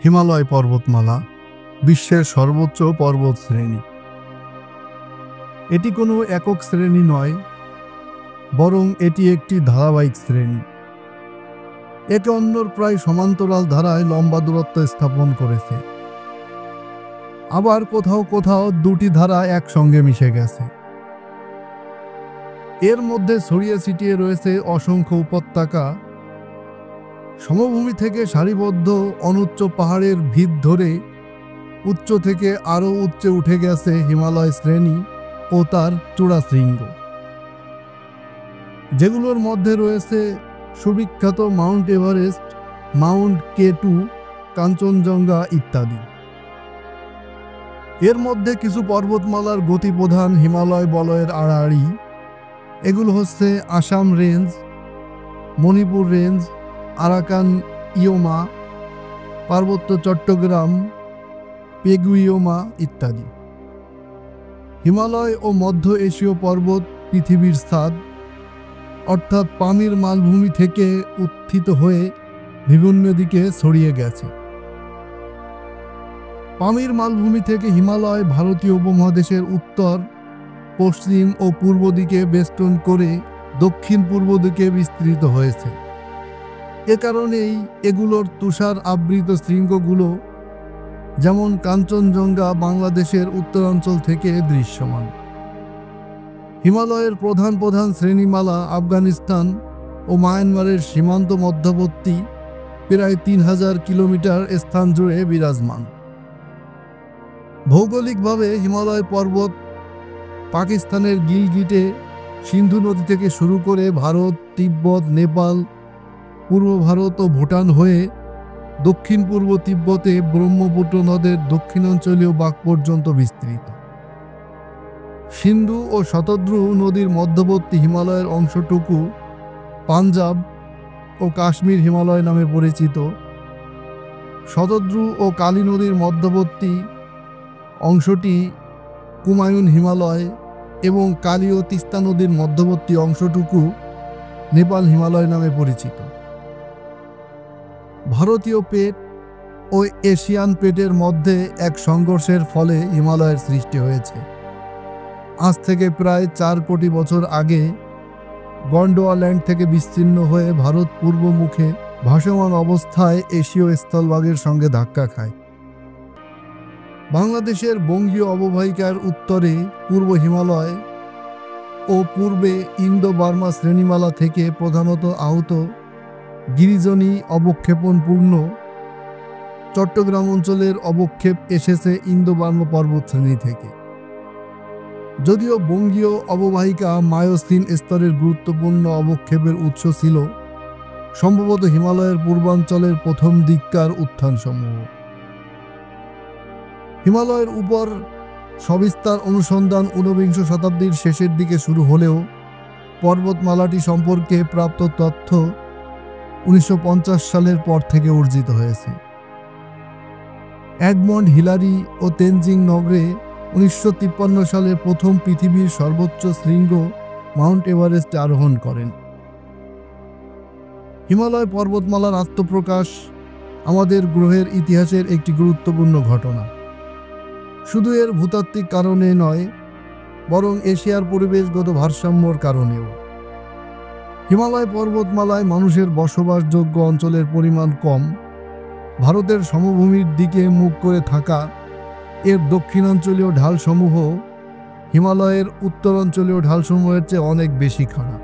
হিমালয় পর্বতমালা বিশ্বের সর্বোচ্চ পর্বত শ্রেণী। এটি কোনো একক শ্রেণী নয়, বরং এটি একটি ধারাবাহিক শ্রেণী। একে অন্যর প্রায় সমান্তরাল ধারায় লম্বা দূরত্ব স্থাপন করেছে। আবার কোথাও কোথাও দুটি ধারা একসঙ্গে মিশে গেছে। এর মধ্যে ছড়িয়ে ছিটিয়ে রয়েছে অসংখ্য উপত্যকা। সমভূমি থেকে সারিবদ্ধ অনুচ্চ পাহাড়ের ভিত ধরে উচ্চ থেকে আরও উচ্চে উঠে গেছে হিমালয় শ্রেণী ও তার চূড়াশৃঙ্গ, যেগুলোর মধ্যে রয়েছে সুবিখ্যাত mount Everest, mount K2, Kanchenjunga ইত্যাদি। এর মধ্যে কিছু পর্বতমালার গতিপ্রধান হিমালয় বলয়ের আড়াআড়ি। এগুলো হচ্ছে Assam range, Manipur range, Arakan Yoma, পার্বত্য চট্টগ্রাম, পেগুইয়োমা ইত্যাদি। হিমালয় ও মধ্য এশীয় পর্বত পৃথিবীর ছাদ, অর্থাৎ পামির মালভূমি থেকে উত্থিত হয়ে বিভিন্ন দিকে ছড়িয়ে গেছে। পামির মালভূমি থেকে হিমালয় ভারতীয় উপমহাদেশের উত্তর, পশ্চিম ও পূর্ব দিকে বেষ্টন করে দক্ষিণ পূর্ব দিকে বিস্তৃত হয়েছে। এ কারণেই এগুলোর তুষার আবৃত শৃঙ্গগুলো, যেমন কাঞ্চনজঙ্ঘা, বাংলাদেশের উত্তরাঞ্চল থেকে দৃশ্যমান। হিমালয়ের প্রধান প্রধান শ্রেণীমালা আফগানিস্তান ও মায়ানমারের সীমান্ত মধ্যবর্তী প্রায় 3000 কিলোমিটার স্থান জুড়ে বিরাজমান। ভৌগোলিকভাবে হিমালয় পর্বত পাকিস্তানের গিলগিটে সিন্ধু নদী থেকে শুরু করে ভারত, তিব্বত, নেপাল, পূর্ব ভারত ও ভুটান হয়ে দক্ষিণ পূর্ব তিব্বতে ব্রহ্মপুত্র নদের দক্ষিণাঞ্চলীয় বাঁক পর্যন্ত বিস্তৃত। সিন্ধু ও শতদ্রু নদীর মধ্যবর্তী হিমালয়ের অংশটুকু পাঞ্জাব ও কাশ্মীর হিমালয় নামে পরিচিত। শতদ্রু ও কালী নদীর মধ্যবর্তী অংশটি কুমায়ুন হিমালয় এবং কালী ও তিস্তা নদীর মধ্যবর্তী অংশটুকু নেপাল হিমালয় নামে পরিচিত। ভারতীয় পেট ও এশিয়ান পেটের মধ্যে এক সংঘর্ষের ফলে হিমালয়ের সৃষ্টি হয়েছে। আজ থেকে প্রায় 4 কোটি বছর আগে গন্ডোয়াল্যান্ড থেকে বিচ্ছিন্ন হয়ে ভারত পূর্বমুখে ভাসমান অবস্থায় এশীয় স্থলভাগের সঙ্গে ধাক্কা খায়। বাংলাদেশের বঙ্গীয় অববাহিকার উত্তরে পূর্ব হিমালয় ও পূর্বে ইন্দো বার্মা শ্রেণীমালা থেকে প্রধানত আহত গিরিজনী অবক্ষেপণপূর্ণ চট্টগ্রাম অঞ্চলের অবক্ষেপ এসেছে ইন্দো বার্মা পর্বত শ্রেণী থেকে। যদিও বঙ্গীয় অববাহিকা মায়োসিন স্তরের গুরুত্বপূর্ণ অবক্ষেপের উৎস ছিল সম্ভবত হিমালয়ের পূর্বাঞ্চলের প্রথম দিককার উত্থানসমূহ। হিমালয়ের উপর সবিস্তার অনুসন্ধান 19বিংশ শতাব্দীর শেষের দিকে শুরু হলেও পর্বতমালাটি সম্পর্কে প্রাপ্ত তথ্য 1950 সালের পর থেকে অর্জিত হয়েছে। এডমন্ড হিলারি ও তেনজিং নগরে 1953 সালে প্রথম পৃথিবীর সর্বোচ্চ শৃঙ্গ মাউন্ট এভারেস্টে আরোহণ করেন। হিমালয় পর্বতমালার আত্মপ্রকাশ আমাদের গ্রহের ইতিহাসের একটি গুরুত্বপূর্ণ ঘটনা। শুধু এর ভূতাত্ত্বিক কারণে নয়, বরং এশিয়ার পরিবেশগত ভারসাম্যর কারণেও। হিমালয় পর্বতমালায় মানুষের বসবাসযোগ্য অঞ্চলের পরিমাণ কম। ভারতের সমভূমির দিকে মুখ করে থাকা এর দক্ষিণাঞ্চলীয় ঢালসমূহ হিমালয়ের উত্তরাঞ্চলীয় ঢালসমূহের চেয়ে অনেক বেশি খাড়া।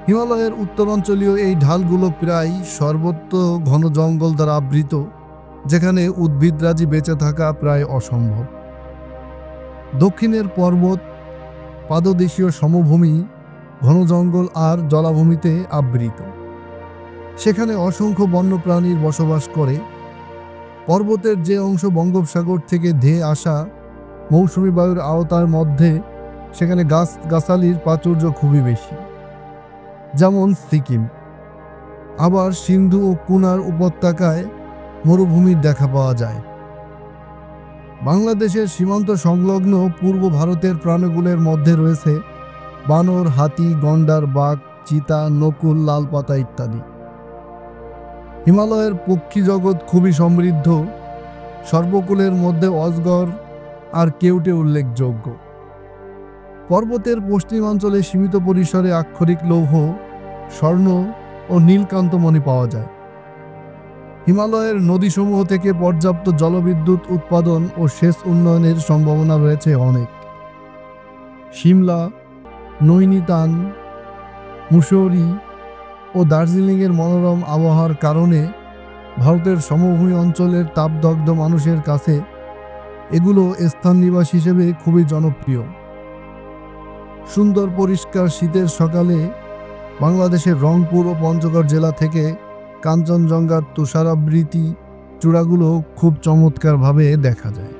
হিমালয়ের উত্তরাঞ্চলীয় এই ঢালগুলো প্রায় সর্বত্র ঘন জঙ্গল দ্বারা আবৃত, যেখানে উদ্ভিদরাজি বেঁচে থাকা প্রায় অসম্ভব। দক্ষিণের পর্বত পাদদেশীয় সমভূমি ঘন জঙ্গল আর জলাভূমিতে আবৃত। সেখানে অসংখ্য বন্যপ্রাণীর বসবাস করে। পর্বতের যে অংশ বঙ্গোপসাগর থেকে ধেয়ে আসা মৌসুমী বায়ুর আওতার মধ্যে, সেখানে গাছগাছালির প্রাচুর্য খুবই বেশি, যেমন সিকিম। আবার সিন্ধু ও কুনার উপত্যকায় মরুভূমির দেখা পাওয়া যায়। বাংলাদেশের সীমান্ত সংলগ্ন পূর্ব ভারতের প্রাণীগুলোর মধ্যে রয়েছে বানর, হাতি, গন্ডার, বাঘ, চিতা, নকুল, লালপাতা ইত্যাদি। হিমালয়ের পক্ষী জগৎ খুবই সমৃদ্ধ। সর্বকুলের মধ্যে অজগর আর কেউটে উল্লেখযোগ্য। পর্বতের পশ্চিমাঞ্চলে সীমিত পরিসরে আক্ষরিক লৌহ, স্বর্ণ ও নীলকান্তমণি পাওয়া যায়। হিমালয়ের নদীসমূহ থেকে পর্যাপ্ত জলবিদ্যুৎ উৎপাদন ও সেচ উন্নয়নের সম্ভাবনা রয়েছে অনেক। সিমলা, নৈনিতাল, মুসৌরি ও দার্জিলিংয়ের মনোরম আবহাওয়ার কারণে ভারতের সমভূমি অঞ্চলের তাপদগ্ধ মানুষের কাছে এগুলো স্থান নিবাস হিসেবে খুবই জনপ্রিয়। সুন্দর পরিষ্কার শীতের সকালে বাংলাদেশের রংপুর ও পঞ্চগড় জেলা থেকে কাঞ্চনজঙ্ঘার তুষারাবৃত চূড়াগুলো খুব চমৎকারভাবে দেখা যায়।